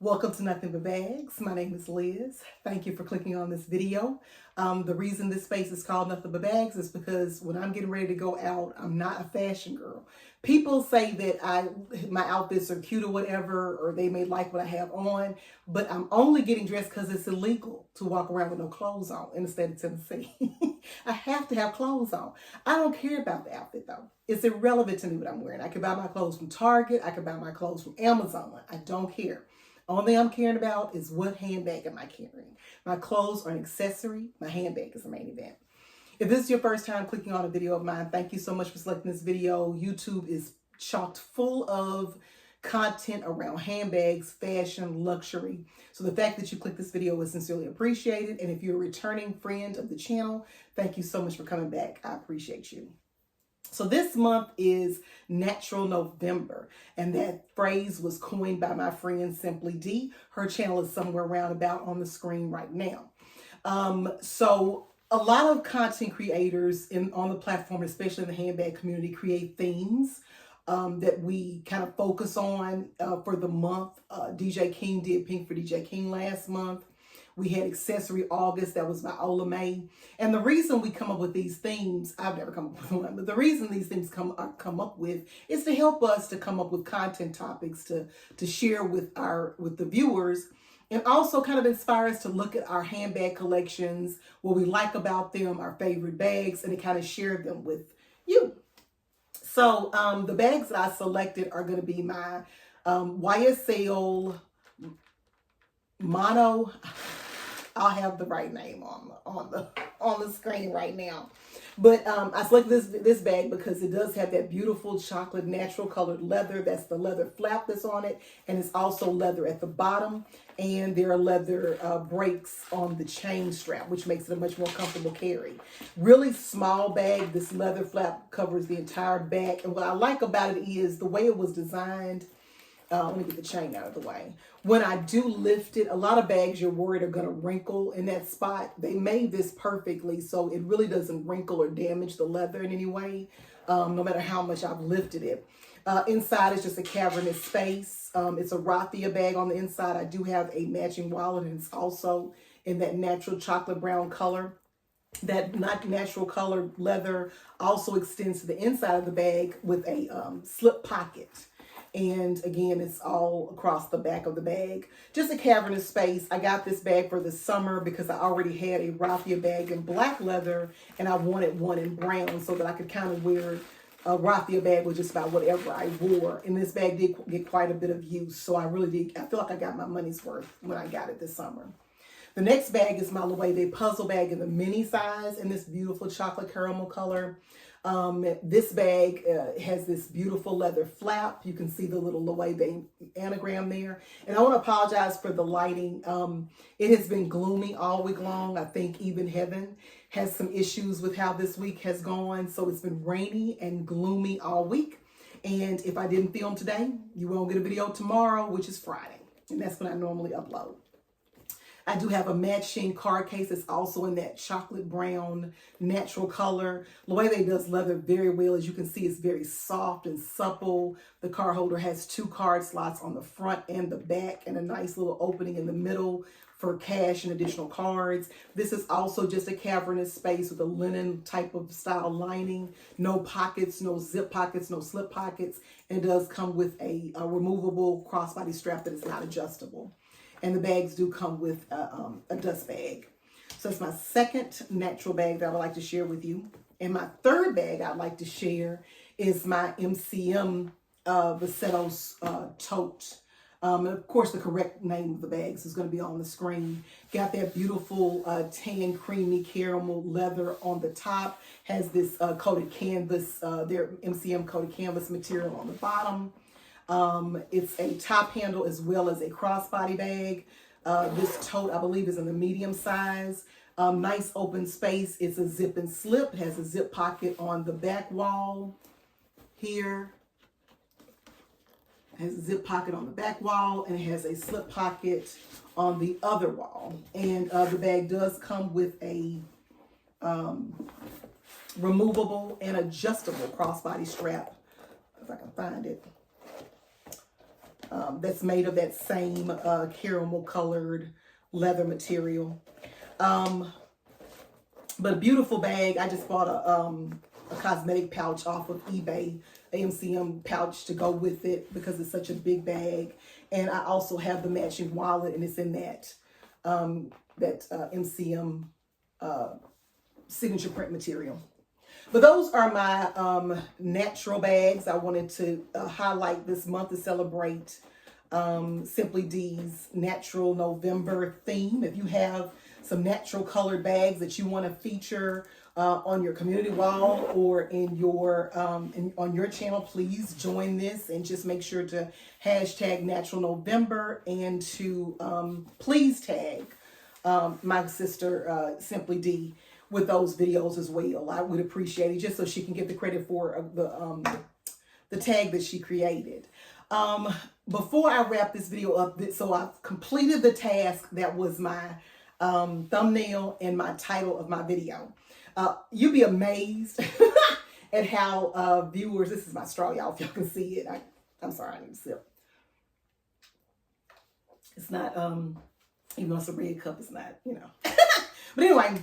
Welcome to Nothing But Bags. My name is Liz. Thank you for clicking on this video. The reason this space is called Nothing But Bags is because when I'm getting ready to go out, I'm not a fashion girl. People say that my outfits are cute or whatever, or they may like what I have on, but I'm only getting dressed because it's illegal to walk around with no clothes on in the state of Tennessee. I have to have clothes on. I don't care about the outfit though. It's irrelevant to me what I'm wearing. I can buy my clothes from Target. I can buy my clothes from Amazon. I don't care. Only I'm caring about is what handbag am I carrying. My clothes are an accessory. My handbag is the main event. If this is your first time clicking on a video of mine, thank you so much for selecting this video. YouTube is chocked full of content around handbags, fashion, luxury. So the fact that you clicked this video is sincerely appreciated. And if you're a returning friend of the channel, thank you so much for coming back. I appreciate you. So this month is Natural November, and that phrase was coined by my friend Simply D. Her channel is somewhere around about on the screen right now. So a lot of content creators on the platform, especially in the handbag community, create themes that we kind of focus on for the month. DJ King did Pink for DJ King last month. We had Accessory August, that was by Ola May. And the reason we come up with these themes, I've never come up with one, but the reason these things come up with is to help us to come up with content topics to share with the viewers, and also kind of inspire us to look at our handbag collections, what we like about them, our favorite bags, and to kind of share them with you. So the bags that I selected are going to be my YSL Mono. I'll have the right name on the screen right now. But I selected this bag because it does have that beautiful chocolate natural colored leather. That's the leather flap that's on it. And it's also leather at the bottom. And there are leather breaks on the chain strap, which makes it a much more comfortable carry. Really small bag. This leather flap covers the entire back. And what I like about it is the way it was designed. Let me get the chain out of the way. When I do lift it, a lot of bags you're worried are going to wrinkle in that spot. They made this perfectly so it really doesn't wrinkle or damage the leather in any way, no matter how much I've lifted it. Inside is just a cavernous space. It's a raffia bag on the inside. I do have a matching wallet, and it's also in that natural chocolate brown color. That natural colored leather also extends to the inside of the bag with a slip pocket. And again, it's all across the back of the bag. Just a cavernous space. I got this bag for the summer because I already had a raffia bag in black leather, and I wanted one in brown so that I could kind of wear a raffia bag with just about whatever I wore. And this bag did get quite a bit of use, so I feel like I got my money's worth when I got it this summer. The next bag is my Loewe puzzle bag in the mini size in this beautiful chocolate caramel color. This bag has this beautiful leather flap. You can see the little Loewe anagram there. And I want to apologize for the lighting. It has been gloomy all week long. I think even heaven has some issues with how this week has gone. So it's been rainy and gloomy all week. And if I didn't film today, you won't get a video tomorrow, which is Friday. And that's when I normally upload. I do have a matching card case that's also in that chocolate brown natural color. Loewe does leather very well. As you can see, it's very soft and supple. The card holder has 2 card slots on the front and the back, and a nice little opening in the middle for cash and additional cards. This is also just a cavernous space with a linen type of style lining. No pockets, no zip pockets, no slip pockets. And it does come with a removable crossbody strap that is not adjustable. And the bags do come with a dust bag. So that's my second natural bag that I would like to share with you. And my third bag I'd like to share is my MCM Vasettos tote. And of course, the correct name of the bags is going to be on the screen. Got that beautiful tan creamy caramel leather on the top. Has this coated canvas, their MCM coated canvas material on the bottom. It's a top handle as well as a crossbody bag. This tote, I believe, is in the medium size. Nice open space. It's a zip and slip. It has a zip pocket on the back wall here. It has a zip pocket on the back wall, and it has a slip pocket on the other wall. And the bag does come with a removable and adjustable crossbody strap, if I can find it. that's made of that same caramel colored leather material. But a beautiful bag. I just bought a cosmetic pouch off of eBay, MCM pouch to go with it because it's such a big bag. And I also have the matching wallet, and it's in that MCM signature print material. But those are my natural bags I wanted to highlight this month to celebrate Simply D's Natural November theme. If you have some natural colored bags that you want to feature on your community wall or in your on your channel, please join this and just make sure to hashtag Natural November and to please tag my sister Simply D with those videos as well. I would appreciate it just so she can get the credit for the tag that she created. Before I wrap this video up, so I've completed the task that was my thumbnail and my title of my video. You'd be amazed at how viewers, this is my straw, y'all, if y'all can see it. I'm sorry, I need to sip. It's not, even though it's a red cup, it's not, you know. But anyway,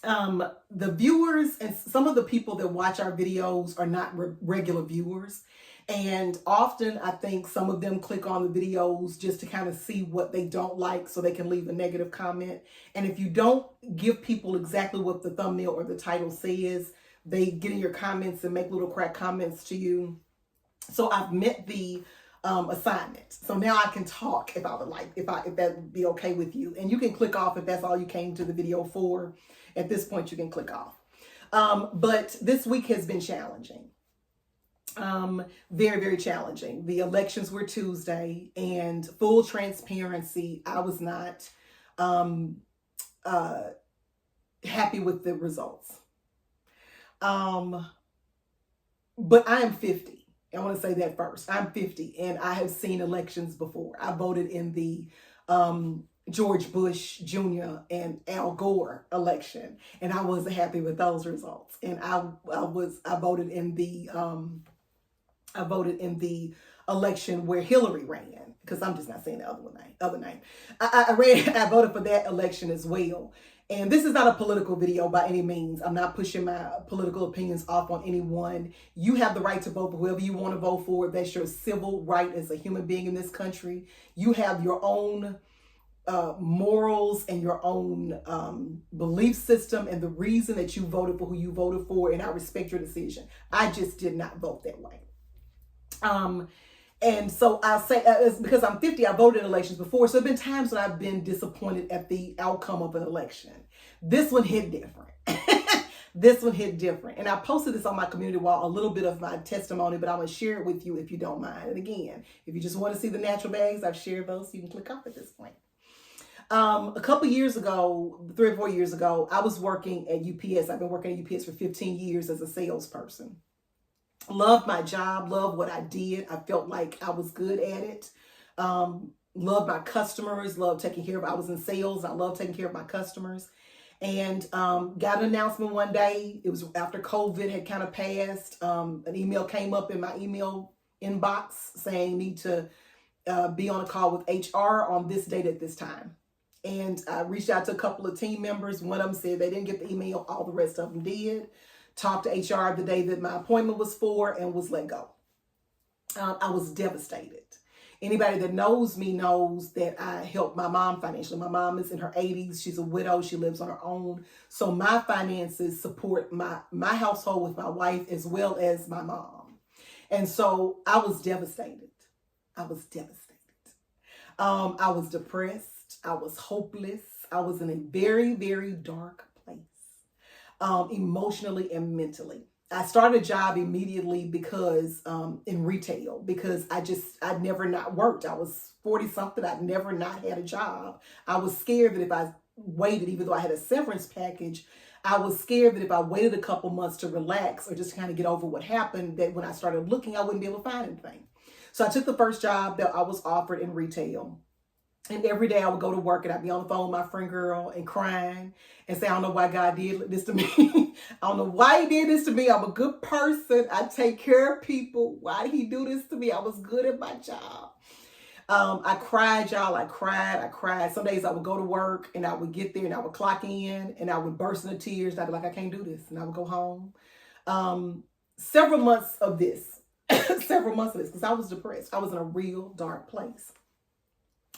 the viewers and some of the people that watch our videos are not regular viewers. And often I think some of them click on the videos just to kind of see what they don't like so they can leave a negative comment. And if you don't give people exactly what the thumbnail or the title says, they get in your comments and make little crack comments to you. So I've met the assignment. So now I can talk if I would like, if that would be okay with you. And you can click off if that's all you came to the video for. At this point, you can click off. But this week has been challenging. Very, very challenging. The elections were Tuesday, and full transparency, I was not happy with the results. But I am 50. I want to say that first. I'm 50, and I have seen elections before. I voted in the George Bush Jr. and Al Gore election, and I wasn't happy with those results. And I voted in the election where Hillary ran, because I'm just not saying the other name. I voted for that election as well. And this is not a political video by any means. I'm not pushing my political opinions off on anyone. You have the right to vote for whoever you want to vote for. That's your civil right as a human being in this country. You have your own morals and your own belief system and the reason that you voted for who you voted for, and I respect your decision. I just did not vote that way. And so I'll say, it's because I'm 50, I voted in elections before. So there have been times when I've been disappointed at the outcome of an election. This one hit different. This one hit different. And I posted this on my community wall, a little bit of my testimony, but I'm going to share it with you if you don't mind. And again, if you just want to see the natural bags, I've shared those, so you can click off at this point. A couple years ago, 3 or 4 years ago, I was working at UPS. I've been working at UPS for 15 years as a salesperson. Loved my job, loved what I did. I felt like I was good at it. Loved my customers, loved taking care of, I was in sales. I loved taking care of my customers. And got an announcement one day. It was after COVID had kind of passed. An email came up in my email inbox saying need to be on a call with HR on this date at this time. And I reached out to a couple of team members. One of them said they didn't get the email. All the rest of them did. Talked to HR the day that my appointment was for and was let go. I was devastated. Anybody that knows me knows that I help my mom financially. My mom is in her 80s. She's a widow. She lives on her own. So my finances support my household with my wife as well as my mom. And so I was devastated. I was devastated. I was depressed. I was hopeless. I was in a very, very dark place, emotionally and mentally. I started a job immediately because in retail, because I'd never not worked. I was 40 something. I'd never not had a job. I was scared that if I waited, even though I had a severance package, I was scared that if I waited a couple months to relax or just kind of get over what happened, that when I started looking, I wouldn't be able to find anything. So I took the first job that I was offered in retail. And every day I would go to work and I'd be on the phone with my friend girl and crying and say, I don't know why God did this to me. I don't know why he did this to me. I'm a good person. I take care of people. Why did he do this to me? I was good at my job. I cried, y'all. I cried. Some days I would go to work and I would get there and I would clock in and I would burst into tears. And I'd be like, I can't do this. And I would go home. Several months of this, because I was depressed. I was in a real dark place.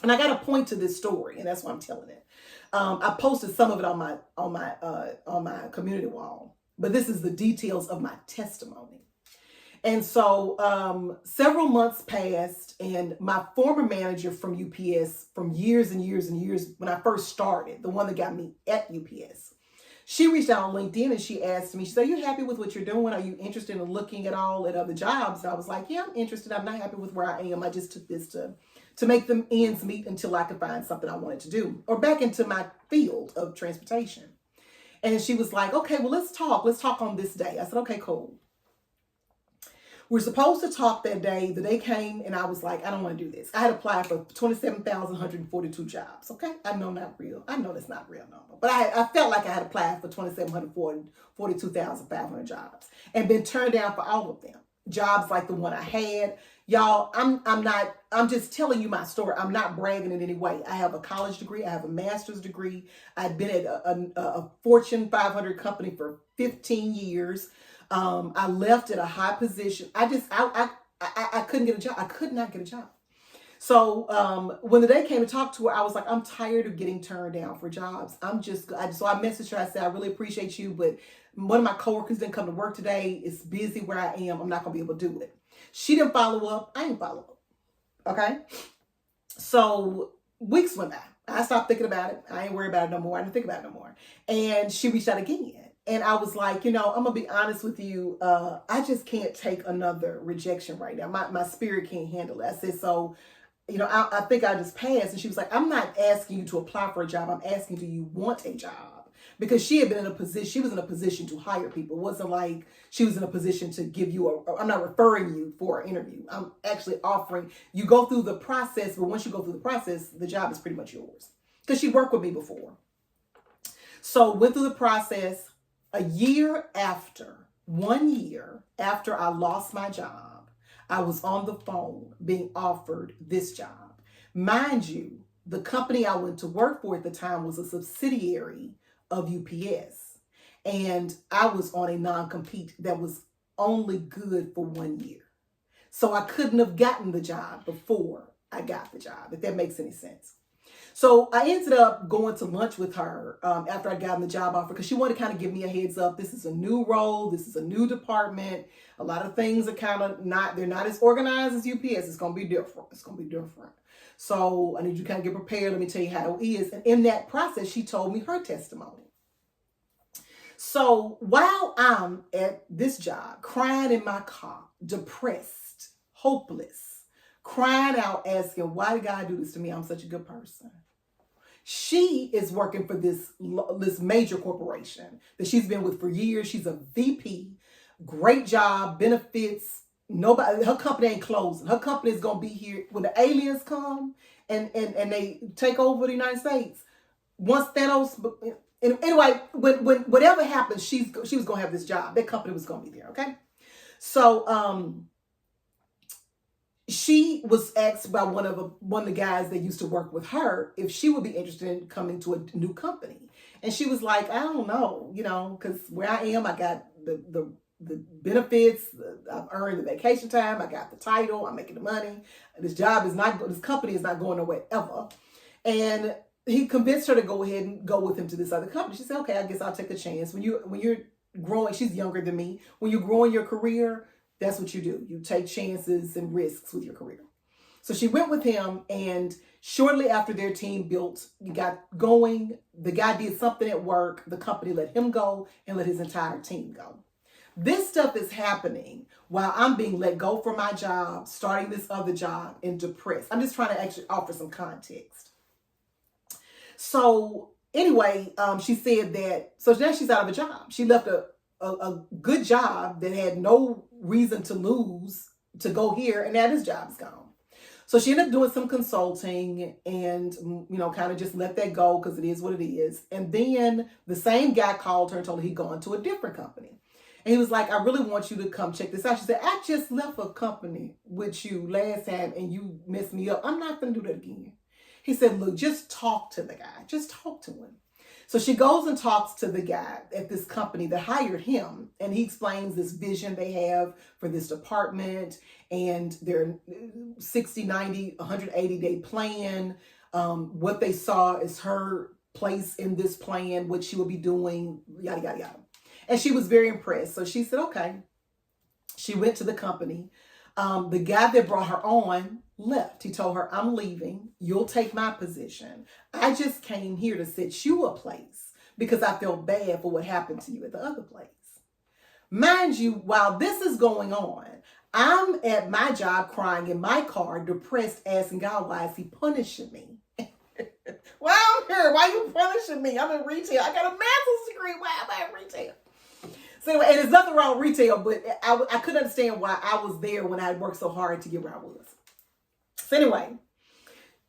And I got to point to this story, and that's why I'm telling it. I posted some of it on my community wall, but this is the details of my testimony. And so several months passed, and my former manager from UPS, from years and years and years, when I first started, the one that got me at UPS, she reached out on LinkedIn and she asked me, she said, are you happy with what you're doing? Are you interested in looking at all at other jobs? And I was like, yeah, I'm interested. I'm not happy with where I am. I just took this to make them ends meet until I could find something I wanted to do, or back into my field of transportation. And she was like, okay, well, let's talk on this day. I said, okay, cool. We're supposed to talk that day. The day came and I was like, I don't want to do this. I had applied for 27,142 jobs. Okay. I know not real. I know that's not a real number, but I felt like I had applied for 42,500 jobs and been turned down for all of them. Jobs like the one I had. Y'all, I'm just telling you my story. I'm not bragging in any way. I have a college degree. I have a master's degree. I've been at a Fortune 500 company for 15 years. I left at a high position. I couldn't get a job. I could not get a job. So when the day came to talk to her, I was like, I'm tired of getting turned down for jobs. So I messaged her. I said, I really appreciate you, but one of my coworkers didn't come to work today. It's busy where I am. I'm not going to be able to do it. She didn't follow up. I didn't follow up. Okay. So weeks went by. I stopped thinking about it. I ain't worried about it no more. I didn't think about it no more. And she reached out again. And I was like, I'm going to be honest with you. I just can't take another rejection right now. My spirit can't handle it. I said, so, I think I just passed. And she was like, I'm not asking you to apply for a job. I'm asking, do you want a job? Because she had been in a position, she was in a position to hire people. It wasn't like she was in a position to give you I'm not referring you for an interview. I'm actually offering, you go through the process, but once you go through the process, the job is pretty much yours. Because she worked with me before. So went through the process. 1 year after I lost my job, I was on the phone being offered this job. Mind you, the company I went to work for at the time was a subsidiary of UPS. And I was on a non-compete that was only good for 1 year. So I couldn't have gotten the job before I got the job, if that makes any sense. So I ended up going to lunch with her after I got the job offer, because she wanted to kind of give me a heads up. This is a new role. This is a new department. A lot of things are kind of they're not as organized as UPS. It's going to be different. So I need you to kind of get prepared. Let me tell you how it is. And in that process, she told me her testimony. So while I'm at this job, crying in my car, depressed, hopeless, crying out, asking, why did God do this to me? I'm such a good person. She is working for this major corporation that she's been with for years. She's a VP, great job, benefits. Her company ain't closing. Her company is going to be here when the aliens come and they take over the United States. Once Thanos, anyway, when whatever happens, she was going to have this job. That company was going to be there. Okay. So, she was asked by one of the guys that used to work with her if she would be interested in coming to a new company. And she was like, I don't know, because where I am, I got the benefits, I've earned the vacation time, I got the title, I'm making the money. This company is not going nowhere ever. And he convinced her to go ahead and go with him to this other company. She said, okay, I guess I'll take a chance. When you're growing, she's younger than me. When you're growing your career, that's what you do. You take chances and risks with your career. So she went with him, and shortly after their team got going, the guy did something at work. The company let him go and let his entire team go. This stuff is happening while I'm being let go from my job, starting this other job, and depressed. I'm just trying to actually offer some context. So anyway, she said that, so now she's out of a job. She left a good job that had no reason to lose to go here, and now this job is gone. So she ended up doing some consulting and, kind of just let that go because it is what it is. And then the same guy called her and told her he'd gone to a different company. And he was like, I really want you to come check this out. She said, I just left a company with you last time and you messed me up. I'm not going to do that again. He said, look, just talk to the guy. Just talk to him. So she goes and talks to the guy at this company that hired him. And he explains this vision they have for this department and their 60, 90, 180-day plan. What they saw is her place in this plan, what she will be doing, yada, yada, yada. And she was very impressed. So she said, okay. She went to the company. The guy that brought her on left. He told her, I'm leaving. You'll take my position. I just came here to set you a place because I felt bad for what happened to you at the other place. Mind you, while this is going on, I'm at my job crying in my car, depressed, asking God, why is he punishing me? Well, I'm here. Why are you punishing me? I'm in retail. I got a master's degree. Why am I in retail? So anyway, and there's nothing wrong with retail, but I couldn't understand why I was there when I had worked so hard to get where I was. So anyway,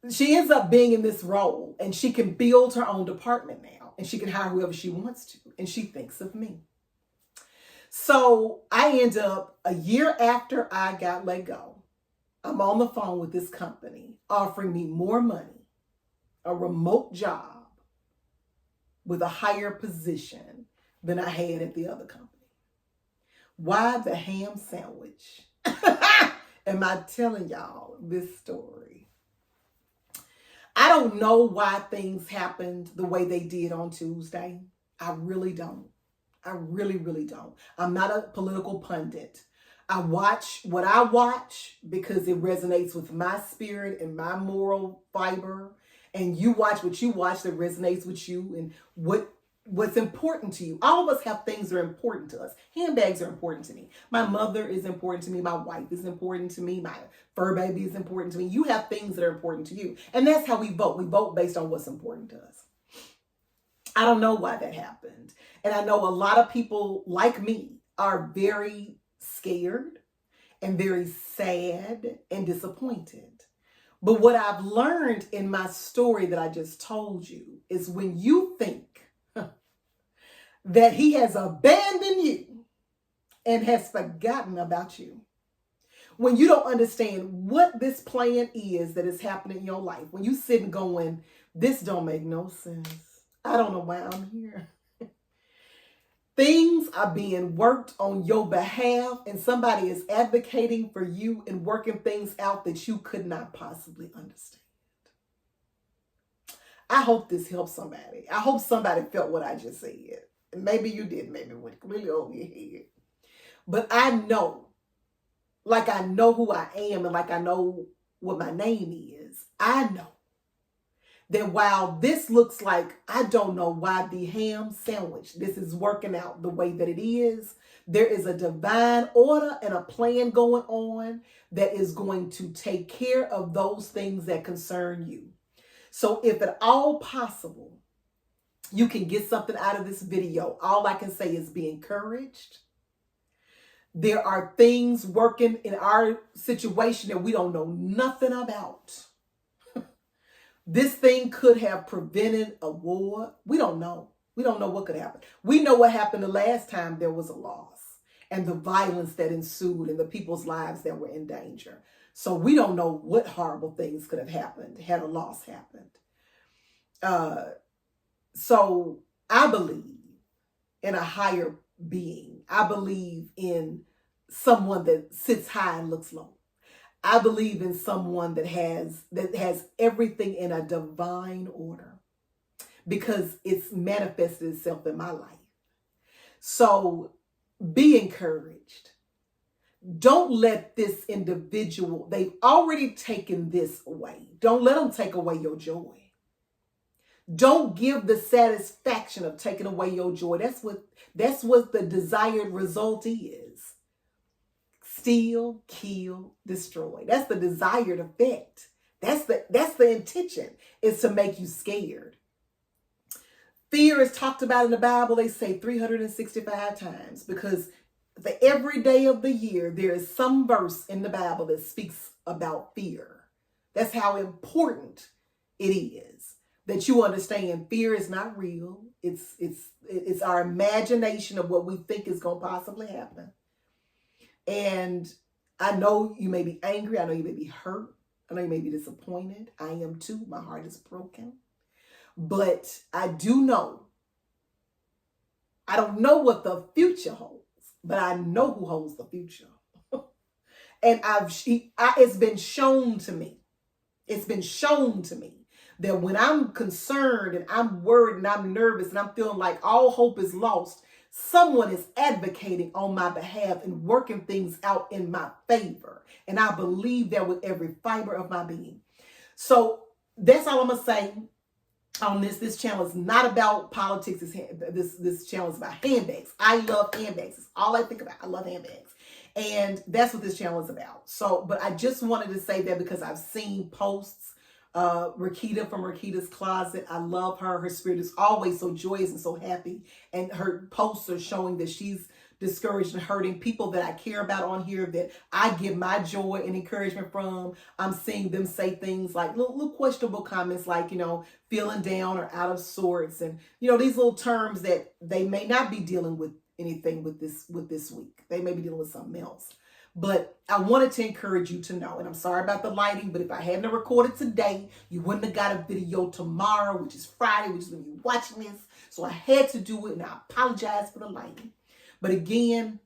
she ends up being in this role and she can build her own department now and she can hire whoever she wants to. And she thinks of me. So I end up a year after I got let go, I'm on the phone with this company offering me more money, a remote job with a higher position than I had at the other company. Why the ham sandwich? Am I telling y'all this story? I don't know why things happened the way they did on Tuesday. I really don't. I really, really don't. I'm not a political pundit. I watch what I watch because it resonates with my spirit and my moral fiber. And you watch what you watch that resonates with you and what's important to you. All of us have things that are important to us. Handbags are important to me. My mother is important to me. My wife is important to me. My fur baby is important to me. You have things that are important to you. And that's how we vote. We vote based on what's important to us. I don't know why that happened. And I know a lot of people like me are very scared and very sad and disappointed. But what I've learned in my story that I just told you is when you think that he has abandoned you and has forgotten about you, when you don't understand what this plan is that is happening in your life, when you sit and going, this don't make no sense. I don't know why I'm here. Things are being worked on your behalf and somebody is advocating for you and working things out that you could not possibly understand. I hope this helps somebody. I hope somebody felt what I just said. Maybe you did. Maybe it went really over your head. But I know, like I know who I am and like I know what my name is, I know that while this looks like, I don't know why the ham sandwich, this is working out the way that it is, there is a divine order and a plan going on that is going to take care of those things that concern you. So if at all possible, you can get something out of this video, all I can say is be encouraged. There are things working in our situation that we don't know nothing about. This thing could have prevented a war. We don't know. We don't know what could happen. We know what happened the last time there was a loss and the violence that ensued and the people's lives that were in danger. So we don't know what horrible things could have happened had a loss happened. So I believe in a higher being. I believe in someone that sits high and looks low. I believe in someone that has everything in a divine order because it's manifested itself in my life. So be encouraged. Don't let this individual, they've already taken this away. Don't let them take away your joy. Don't give the satisfaction of taking away your joy. That's what the desired result is. Steal, kill, destroy. That's the desired effect. That's the intention, is to make you scared. Fear is talked about in the Bible, they say 365 times, because every day of the year, there is some verse in the Bible that speaks about fear. That's how important it is. that you understand fear is not real. It's our imagination of what we think is going to possibly happen. And I know you may be angry. I know you may be hurt. I know you may be disappointed. I am too. My heart is broken. But I do know, I don't know what the future holds, but I know who holds the future. And it's been shown to me. It's been shown to me that when I'm concerned and I'm worried and I'm nervous and I'm feeling like all hope is lost, someone is advocating on my behalf and working things out in my favor. And I believe that with every fiber of my being. So that's all I'm going to say on this. This channel is not about politics. This channel is about handbags. I love handbags. It's all I think about. I love handbags. And that's what this channel is about. So, but I just wanted to say that because I've seen posts. Rakita from Rakita's Closet. I love her. Her spirit is always so joyous and so happy. And her posts are showing that she's discouraged and hurting people that I care about on here, that I give my joy and encouragement from. I'm seeing them say things like little questionable comments like, feeling down or out of sorts. And, these little terms that they may not be dealing with anything with this week. They may be dealing with something else. But I wanted to encourage you to know, and I'm sorry about the lighting, but if I hadn't recorded today, you wouldn't have got a video tomorrow, which is Friday, which is when you're watching this. So I had to do it, and I apologize for the lighting. But again,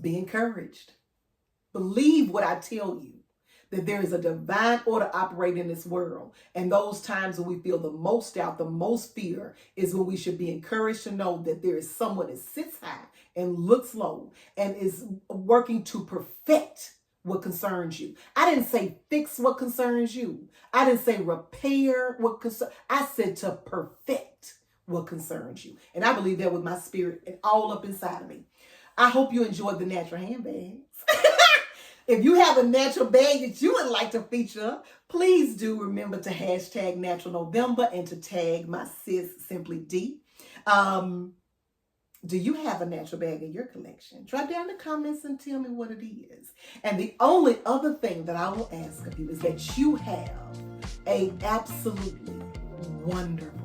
be encouraged. Believe what I tell you, that there is a divine order operating in this world. And those times when we feel the most doubt, the most fear, is when we should be encouraged to know that there is someone that sits high and looks low and is working to perfect what concerns you. I didn't say fix what concerns you. I didn't say repair what concerns. I said to perfect what concerns you. And I believe that with my spirit and all up inside of me. I hope you enjoyed the natural handbags. If you have a natural bag that you would like to feature, please do remember to hashtag Natural November and to tag my sis Simply D. Do you have a natural bag in your collection? Drop down in the comments and tell me what it is. And the only other thing that I will ask of you is that you have a absolutely wonderful